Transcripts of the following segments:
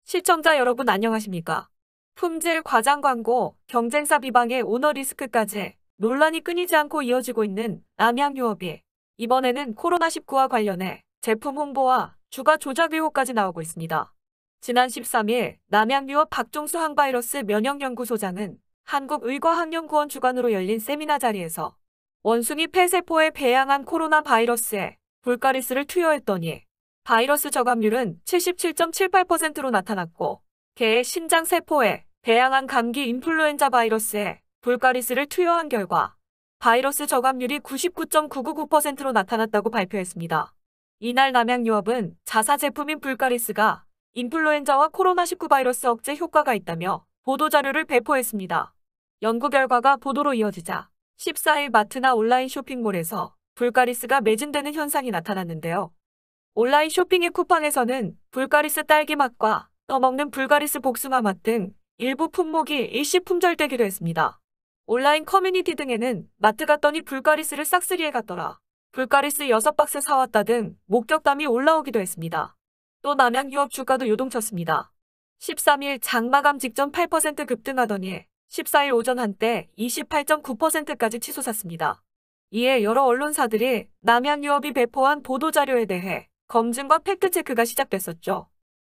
시청자 여러분 안녕하십니까? 품질 과장 광고, 경쟁사 비방의 오너 리스크까지 논란이 끊이지 않고 이어지고 있는 남양유업이 이번에는 코로나19와 관련해 제품 홍보와 주가 조작 의혹까지 나오고 있습니다. 지난 13일 남양유업 박종수 항바이러스 면역연구소장은 한국의과학연구원 주관으로 열린 세미나 자리에서 원숭이 폐세포에 배양한 코로나 바이러스에 불가리스를 투여했더니 바이러스 저감률은 77.78%로 나타났고 개의 신장세포에 배양한 감기 인플루엔자 바이러스에 불가리스를 투여한 결과 바이러스 저감률이 99.999%로 나타났다고 발표했습니다. 이날 남양유업은 자사 제품인 불가리스가 인플루엔자와 코로나19 바이러스 억제 효과가 있다며 보도자료를 배포했습니다. 연구 결과가 보도로 이어지자 14일 마트나 온라인 쇼핑몰에서 불가리스가 매진되는 현상이 나타났는데요. 온라인 쇼핑의 쿠팡에서는 불가리스 딸기맛과 떠먹는 불가리스 복숭아맛 등 일부 품목이 일시 품절되기도 했습니다. 온라인 커뮤니티 등에는 마트 갔더니 불가리스를 싹쓸이해 갔더라, 불가리스 6박스 사왔다 등 목격담이 올라오기도 했습니다. 또 남양유업 주가도 요동쳤습니다. 13일 장마감 직전 8% 급등하더니 14일 오전 한때 28.9%까지 치솟았습니다. 이에 여러 언론사들이 남양유업이 배포한 보도자료에 대해 검증과 팩트체크가 시작됐었죠.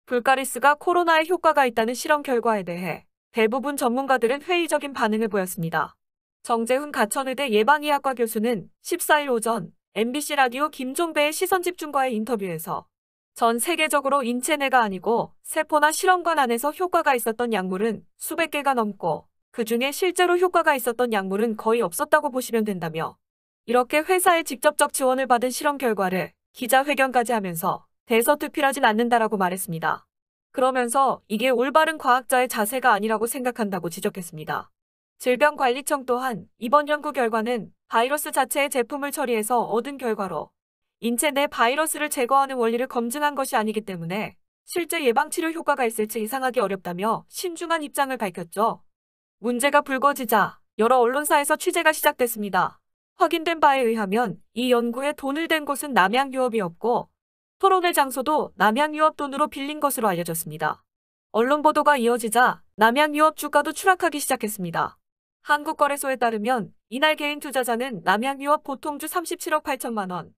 불가리스가 코로나에 효과가 있다는 실험 결과에 대해 대부분 전문가들은 회의적인 반응을 보였습니다. 정재훈 가천의대 예방의학과 교수는 14일 오전 MBC 라디오 김종배의 시선집중과의 인터뷰에서 전 세계적으로 인체 내가 아니고 세포나 실험관 안에서 효과가 있었던 약물은 수백 개가 넘고 그중에 실제로 효과가 있었던 약물은 거의 없었다고 보시면 된다며, 이렇게 회사의 직접적 지원을 받은 실험 결과를 기자회견까지 하면서 대서특필하진 않는다라고 말했습니다. 그러면서 이게 올바른 과학자의 자세가 아니라고 생각한다고 지적했습니다. 질병관리청 또한 이번 연구 결과는 바이러스 자체의 제품을 처리해서 얻은 결과로 인체 내 바이러스를 제거하는 원리를 검증한 것이 아니기 때문에 실제 예방치료 효과가 있을지 예상하기 어렵다며 신중한 입장을 밝혔죠. 문제가 불거지자 여러 언론사에서 취재가 시작됐습니다. 확인된 바에 의하면 이 연구에 돈을 댄 곳은 남양유업이었고 토론회 장소도 남양유업 돈으로 빌린 것으로 알려졌습니다. 언론 보도가 이어지자 남양유업 주가도 추락하기 시작했습니다. 한국거래소에 따르면 이날 개인 투자자는 남양유업 보통주 37억 8천만 원,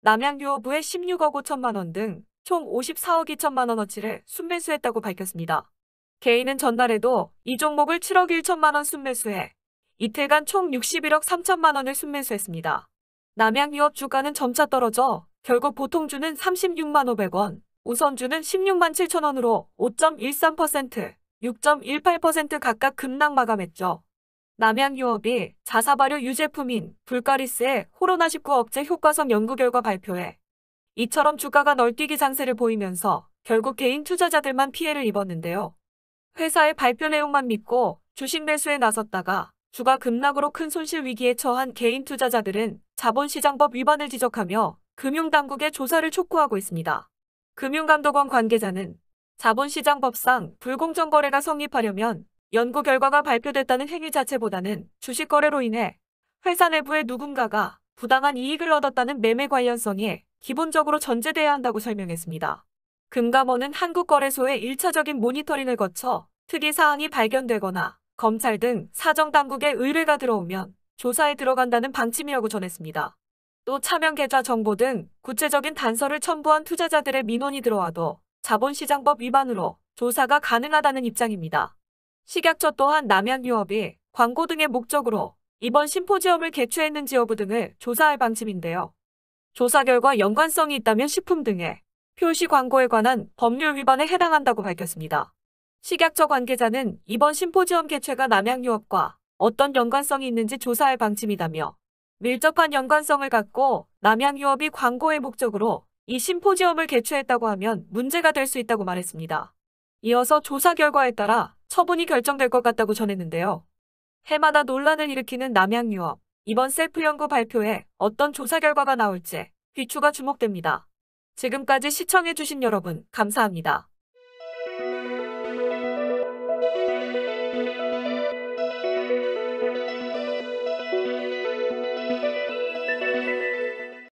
남양유업부의 16억 5천만 원 등 총 54억 2천만 원어치를 순매수했다고 밝혔습니다. 개인은 전날에도 이 종목을 7억 1천만 원 순매수해 이틀간 총 61억 3천만 원을 순매수했습니다. 남양유업 주가는 점차 떨어져 결국 보통주는 36만 500원, 우선주는 16만 7천 원으로 5.13%, 6.18% 각각 급락 마감했죠. 남양유업이 자사발효 유제품인 불가리스의 코로나19 억제 효과성 연구 결과 발표에 이처럼 주가가 널뛰기 장세를 보이면서 결국 개인 투자자들만 피해를 입었는데요. 회사의 발표 내용만 믿고 주식 매수에 나섰다가 주가 급락으로 큰 손실 위기에 처한 개인 투자자들은 자본시장법 위반을 지적하며 금융당국에 조사를 촉구하고 있습니다. 금융감독원 관계자는 자본시장법상 불공정 거래가 성립하려면 연구 결과가 발표됐다는 행위 자체보다는 주식 거래로 인해 회사 내부의 누군가가 부당한 이익을 얻었다는 매매 관련성이 기본적으로 전제돼야 한다고 설명했습니다. 금감원은 한국거래소의 1차적인 모니터링을 거쳐 특이사항이 발견되거나 검찰 등 사정당국의 의뢰가 들어오면 조사에 들어간다는 방침이라고 전했습니다. 또 차명 계좌 정보 등 구체적인 단서를 첨부한 투자자들의 민원이 들어와도 자본시장법 위반으로 조사가 가능하다는 입장입니다. 식약처 또한 남양유업이 광고 등의 목적으로 이번 심포지엄을 개최했는지 여부 등을 조사할 방침인데요. 조사 결과 연관성이 있다면 식품 등의 표시 광고에 관한 법률 위반에 해당한다고 밝혔습니다. 식약처 관계자는 이번 심포지엄 개최가 남양유업과 어떤 연관성이 있는지 조사할 방침이다며 밀접한 연관성을 갖고 남양유업이 광고의 목적으로 이 심포지엄을 개최했다고 하면 문제가 될 수 있다고 말했습니다. 이어서 조사 결과에 따라 처분이 결정될 것 같다고 전했는데요. 해마다 논란을 일으키는 남양유업, 이번 셀프 연구 발표에 어떤 조사 결과가 나올지 귀추가 주목됩니다. 지금까지 시청해주신 여러분 감사합니다.